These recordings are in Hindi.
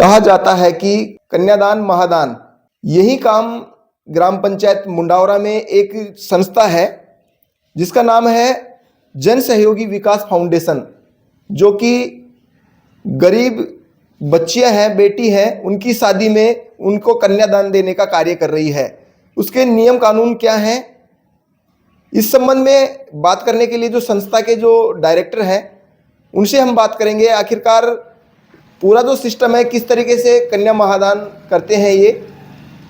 कहा जाता है कि कन्यादान महादान, यही काम ग्राम पंचायत मुंडावरा में एक संस्था है जिसका नाम है जन सहयोगी विकास फाउंडेशन, जो कि गरीब बच्चियां हैं, बेटी हैं, उनकी शादी में उनको कन्यादान देने का कार्य कर रही है। उसके नियम कानून क्या हैं, इस संबंध में बात करने के लिए जो संस्था के जो डायरेक्टर हैं उनसे हम बात करेंगे। आखिरकार पूरा जो सिस्टम है, किस तरीके से कन्या महादान करते हैं ये,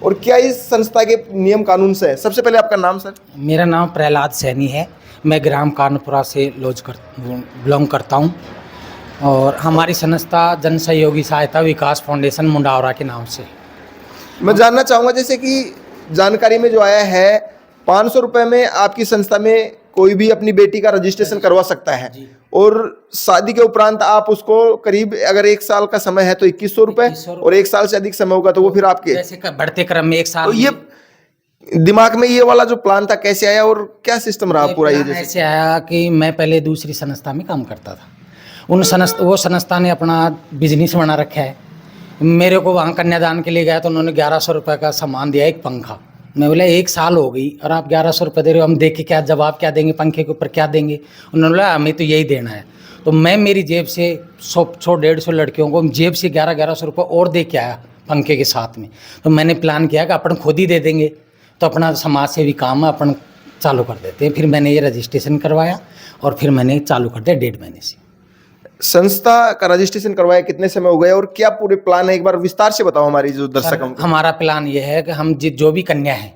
और क्या इस संस्था के नियम कानून से है। सबसे पहले आपका नाम सर? मेरा नाम प्रहलाद सैनी है। मैं ग्राम कानपुरा से बिलोंग करता हूँ और हमारी संस्था जन सहयोगी सहायता विकास फाउंडेशन मुंडावरा के नाम से। मैं जानना चाहूँगा, जैसे कि जानकारी में जो आया है 500 रुपये में आपकी संस्था में कोई भी अपनी बेटी का रजिस्ट्रेशन करवा सकता है, और शादी के उपरांत आप उसको करीब, अगर 1 साल का समय है तो 2100 रुपये, और 1 साल से अधिक समय होगा तो वो फिर आपके जैसे बढ़ते क्रम में 1 साल। तो ये दिमाग में ये वाला जो प्लान था कैसे आया और क्या सिस्टम रहा पूरा? ये जैसे ऐसे आया कि मैं पहले दूसरी संस्था में काम करता था। वो संस्था ने अपना बिजनेस बना रखा है। मेरे को वहाँ कन्यादान के लिए गया तो उन्होंने 1100 रुपये का सामान दिया, एक पंखा। मैं बोला 1 साल हो गई और आप 1100 रुपये दे रहे हो, हम देख के क्या जवाब क्या देंगे, पंखे के ऊपर क्या देंगे। उन्होंने बोला हमें तो यही देना है। तो मैं मेरी जेब से 100-150 लड़कियों को जेब से 1100 रुपये और दे के आया पंखे के साथ में। तो मैंने प्लान किया कि अपन खुद ही दे देंगे, तो अपना समाज सेवी काम अपन चालू कर देते हैं। फिर मैंने ये रजिस्ट्रेशन करवाया और फिर मैंने चालू कर दिया 1.5 महीने से। संस्था का रजिस्ट्रेशन करवाया कितने समय हो गया और क्या पूरे प्लान है, एक बार विस्तार से बताओ हमारी जो दर्शक हैं। हमारा प्लान ये है कि हम जो भी कन्या हैं,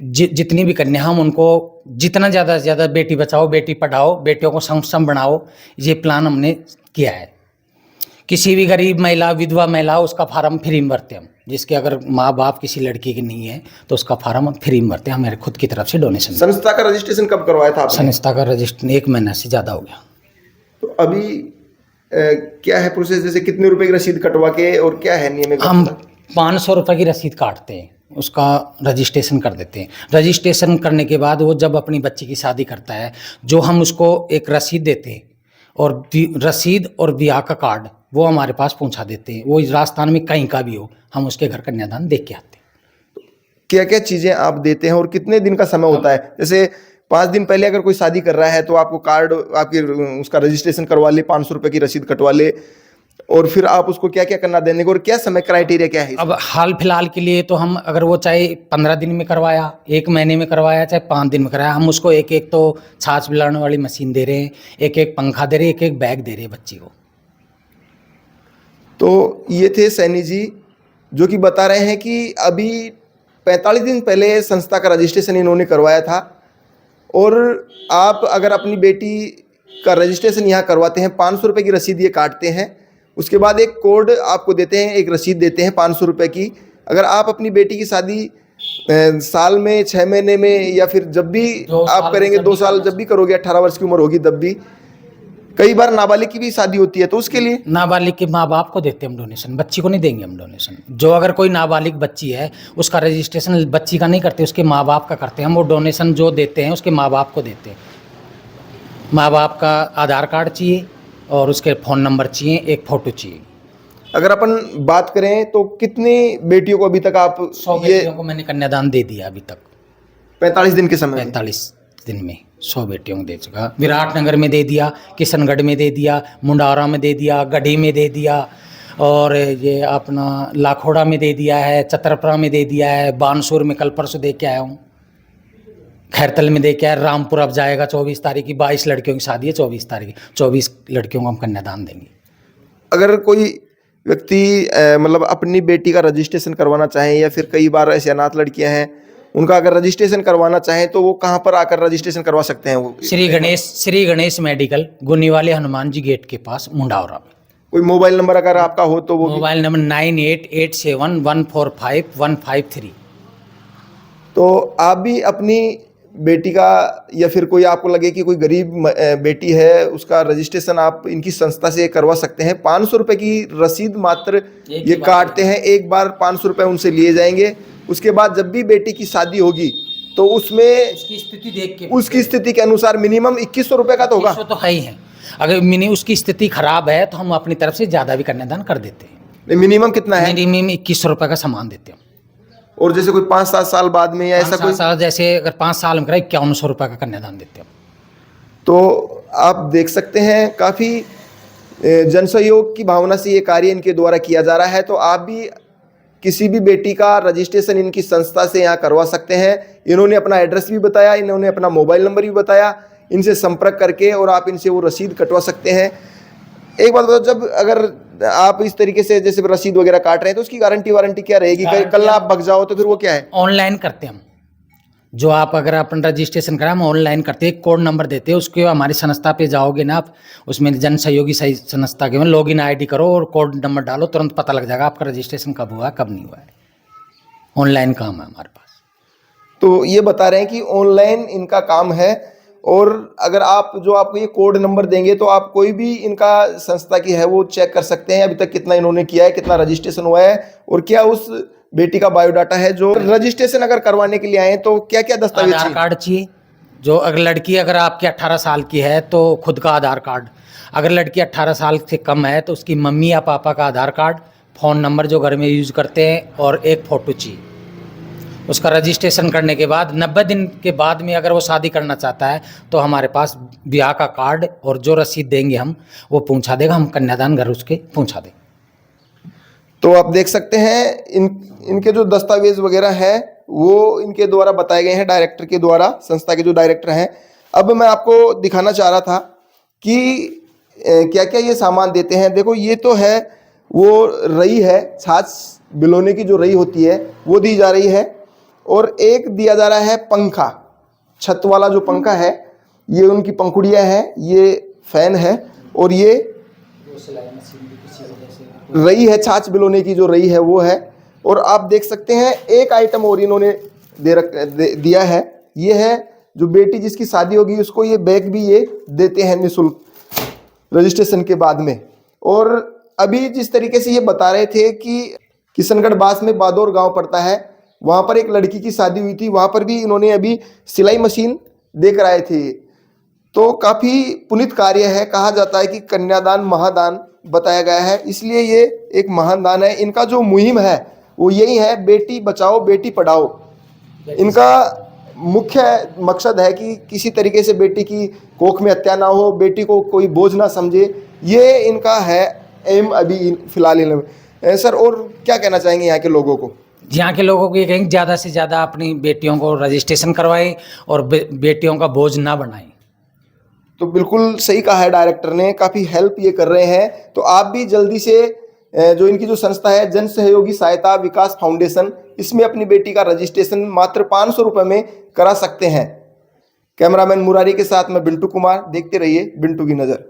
जितनी भी कन्या, हम उनको जितना ज़्यादा से ज़्यादा बेटी बचाओ बेटी पढ़ाओ, बेटियों को सक्षम बनाओ, ये प्लान हमने किया है। किसी भी गरीब महिला, विधवा महिला, उसका फार्म फ्री में भरते हम। जिसके अगर माँ बाप किसी लड़की की नहीं है तो उसका फार्म हम फ्री में भरते हैं, हमारे खुद की तरफ से डोनेशन। संस्था का रजिस्ट्रेशन कब करवाया था आपने? संस्था का रजिस्ट्रेशन 1 महीना से ज़्यादा हो गया। तो अभी क्या है प्रोसेस, जैसे कितने रुपए की रसीद कटवा के और क्या है नियम? हम 500 रुपये की रसीद काटते हैं, उसका रजिस्ट्रेशन कर देते हैं। रजिस्ट्रेशन करने के बाद वो जब अपनी बच्ची की शादी करता है, जो हम उसको एक रसीद देते हैं, और रसीद और ब्याह का कार्ड वो हमारे पास पहुंचा देते हैं। वो राजस्थान में कहीं का भी हो, हम उसके घर कन्यादान दे के आते हैं। क्या क्या चीज़ें आप देते हैं और कितने दिन का समय होता है? जैसे 5 दिन पहले अगर कोई शादी कर रहा है तो आपको कार्ड, आपकी उसका रजिस्ट्रेशन करवा ले, 500 रुपये की रसीद कटवा ले, और फिर आप उसको क्या क्या करना देने को, और क्या समय क्राइटेरिया क्या है? अब हाल फिलहाल के लिए तो हम, अगर वो चाहे 15 दिन में करवाया, 1 महीने में करवाया, चाहे 5 दिन में करवाया, हम उसको एक तो छाछ पिलाने वाली मशीन दे रहे हैं, एक पंखा दे रहे हैं, एक बैग दे रहे हैं बच्ची को। तो ये थे सैनी जी, जो कि बता रहे हैं कि अभी 45 दिन पहले संस्था का रजिस्ट्रेशन इन्होंने करवाया था, और आप अगर अपनी बेटी का रजिस्ट्रेशन यहाँ करवाते हैं, 500 रुपये की रसीद ये काटते हैं। उसके बाद एक कोड आपको देते हैं, एक रसीद देते हैं 500 रुपये की। अगर आप अपनी बेटी की शादी साल में, 6 महीने में, या फिर जब भी आप करेंगे, 2 साल जब भी करोगे, 18 वर्ष की उम्र होगी तब भी, कई बार नाबालिग की भी शादी होती है, तो उसके लिए नाबालिग के माँ बाप को देते हैं हम डोनेशन, बच्ची को नहीं देंगे हम डोनेशन। जो अगर कोई नाबालिग बच्ची है उसका रजिस्ट्रेशन बच्ची का नहीं करते, उसके माँ बाप का करते हैं हम। वो डोनेशन जो देते हैं उसके माँ बाप को देते हैं। माँ बाप का आधार कार्ड चाहिए और उसके फ़ोन नंबर चाहिए, एक फ़ोटो चाहिए। अगर अपन बात करें तो कितनी बेटियों को अभी तक आप 100 बेटियों को मैंने कन्यादान दे दिया अभी तक। 45 दिन के समय? 45 दिन में 100 बेटियों को दे चुका। विराटनगर में दे दिया, किशनगढ़ में दे दिया, मुंडावरा में दे दिया, गढ़ी में दे दिया, और ये अपना लाखोड़ा में दे दिया है, चतरपुरा में दे दिया है, बानसूर में कल परसों दे के आया हूँ, खैरतल में दे के आया, रामपुर अब जाएगा 24 तारीख की। 22 लड़कियों की शादी है, 24 तारीख, 24 लड़कियों को हम कन्यादान देंगे। अगर कोई व्यक्ति मतलब अपनी बेटी का रजिस्ट्रेशन करवाना चाहें, या फिर कई बार ऐसे अनाथ लड़कियां हैं, उनका अगर रजिस्ट्रेशन करवाना चाहें तो वो कहाँ पर आकर रजिस्ट्रेशन करवा सकते हैं? वो श्री गणेश मेडिकल, गुनी वाले हनुमान जी गेट के पास, मुंडावरा में। कोई मोबाइल नंबर अगर आपका हो तो वो? Mobile number 9887145153। तो आप भी अपनी बेटी का, या फिर कोई आपको लगे कि कोई गरीब बेटी है, उसका रजिस्ट्रेशन आप इनकी संस्था से करवा सकते हैं। 500 रुपये की रसीद मात्र ये काटते हैं, एक बार 500 रुपये उनसे लिए जाएंगे। उसके बाद जब भी बेटी की शादी होगी तो उसमें उसकी स्थिति देख के, उसकी स्थिति के अनुसार मिनिमम 2100 रुपये का तो होगा। तो है ही है। अगर उसकी स्थिति खराब है तो हम अपनी तरफ से ज़्यादा भी कन्यादान कर देते हैं। मिनिमम कितना है? मिनिमम 2100 रुपये का सामान देते हैं। और जैसे कोई 5-7 साल बाद में या ऐसा कोई, साल जैसे अगर 5 साल में करा 5100 रुपये का कन्यादान देते हैं। तो आप देख सकते हैं काफ़ी जन सहयोग की भावना से ये कार्य इनके द्वारा किया जा रहा है। तो आप भी किसी भी बेटी का रजिस्ट्रेशन इनकी संस्था से यहाँ करवा सकते हैं। इन्होंने अपना एड्रेस भी बताया, इन्होंने अपना मोबाइल नंबर भी बताया, इनसे संपर्क करके और आप इनसे वो रसीद कटवा सकते हैं। एक बात बताओ, जब अगर आप इस तरीके से जैसे रसीद वगैरह काट रहे हैं तो उसकी गारंटी वारंटी क्या रहेगी? कल आप भग जाओ तो फिर वो क्या है? ऑनलाइन करते हैं हम। जो आप अगर अपन रजिस्ट्रेशन करा हम ऑनलाइन करते हैं, कोड नंबर देते हैं, उसके हमारी संस्था पे जाओगे ना आप, उसमें जन सहयोगी संस्था के में लॉगिन आईडी करो और कोड नंबर डालो, तुरंत पता लग जाएगा आपका रजिस्ट्रेशन कब हुआ कब नहीं हुआ है। ऑनलाइन काम है हमारे पास। तो ये बता रहे हैं कि ऑनलाइन इनका काम है। और अगर आप जो आपको ये कोड नंबर देंगे तो आप कोई भी इनका संस्था की है वो चेक कर सकते हैं अभी तक कितना इन्होंने किया है, कितना रजिस्ट्रेशन हुआ है और क्या उस बेटी का बायोडाटा है। जो रजिस्ट्रेशन अगर करवाने के लिए आए तो क्या क्या दस्तावेज आधार कार्ड चाहिए। जो अगर लड़की अगर आपकी 18 साल की है तो खुद का आधार कार्ड, अगर लड़की 18 साल से कम है तो उसकी मम्मी या पापा का आधार कार्ड, फ़ोन नंबर जो घर में यूज़ करते हैं और एक फ़ोटो चाहिए। उसका रजिस्ट्रेशन करने के बाद 90 दिन के बाद में अगर वो शादी करना चाहता है तो हमारे पास ब्याह का कार्ड और जो रसीद देंगे हम वो पहुंचा देगा, हम कन्यादान घर उसके पहुंचा देंगे। तो आप देख सकते हैं इनके जो दस्तावेज वगैरह हैं वो इनके द्वारा बताए गए हैं, डायरेक्टर के द्वारा, संस्था के जो डायरेक्टर हैं। अब मैं आपको दिखाना चाह रहा था कि क्या क्या ये सामान देते हैं। देखो ये तो है वो रई है, छाछ बिलोने की जो रई होती है वो दी जा रही है। और एक दिया जा रहा है पंखा, छत वाला जो पंखा है, ये उनकी पंखुड़ियाँ हैं, ये फैन है और ये रई है, छाछ बिलोने की जो रई है वो है। और आप देख सकते हैं एक आइटम और इन्होंने दिया है, ये है जो बेटी जिसकी शादी होगी उसको ये बैग भी ये देते हैं निःशुल्क रजिस्ट्रेशन के बाद में। और अभी जिस तरीके से ये बता रहे थे कि किशनगढ़ बास में बादौर गांव पड़ता है, वहाँ पर एक लड़की की शादी हुई थी, वहाँ पर भी इन्होंने अभी सिलाई मशीन देकर आए थे। तो काफ़ी पुनीत कार्य है, कहा जाता है कि कन्यादान महादान बताया गया है, इसलिए ये एक महान दान है। इनका जो मुहिम है वो यही है, बेटी बचाओ बेटी पढ़ाओ। इनका मुख्य मकसद है कि किसी तरीके से बेटी की कोख में हत्या ना हो, बेटी को कोई बोझ ना समझे, ये इनका है एम अभी फिलहाल इनमें। सर और क्या कहना चाहेंगे यहाँ के लोगों को? यहाँ के लोगों को ये कहेंगे ज़्यादा से ज़्यादा अपनी बेटियों को रजिस्ट्रेशन करवाएं और बेटियों का बोझ ना बनाएं। तो बिल्कुल सही कहा है डायरेक्टर ने, काफ़ी हेल्प ये कर रहे हैं। तो आप भी जल्दी से जो इनकी जो संस्था है जन सहयोगी सहायता विकास फाउंडेशन, इसमें अपनी बेटी का रजिस्ट्रेशन मात्र 500 रुपये में करा सकते हैं। कैमरामैन मुरारी के साथ मैं बिंटू कुमार, देखते रहिए बिंटू की नज़र।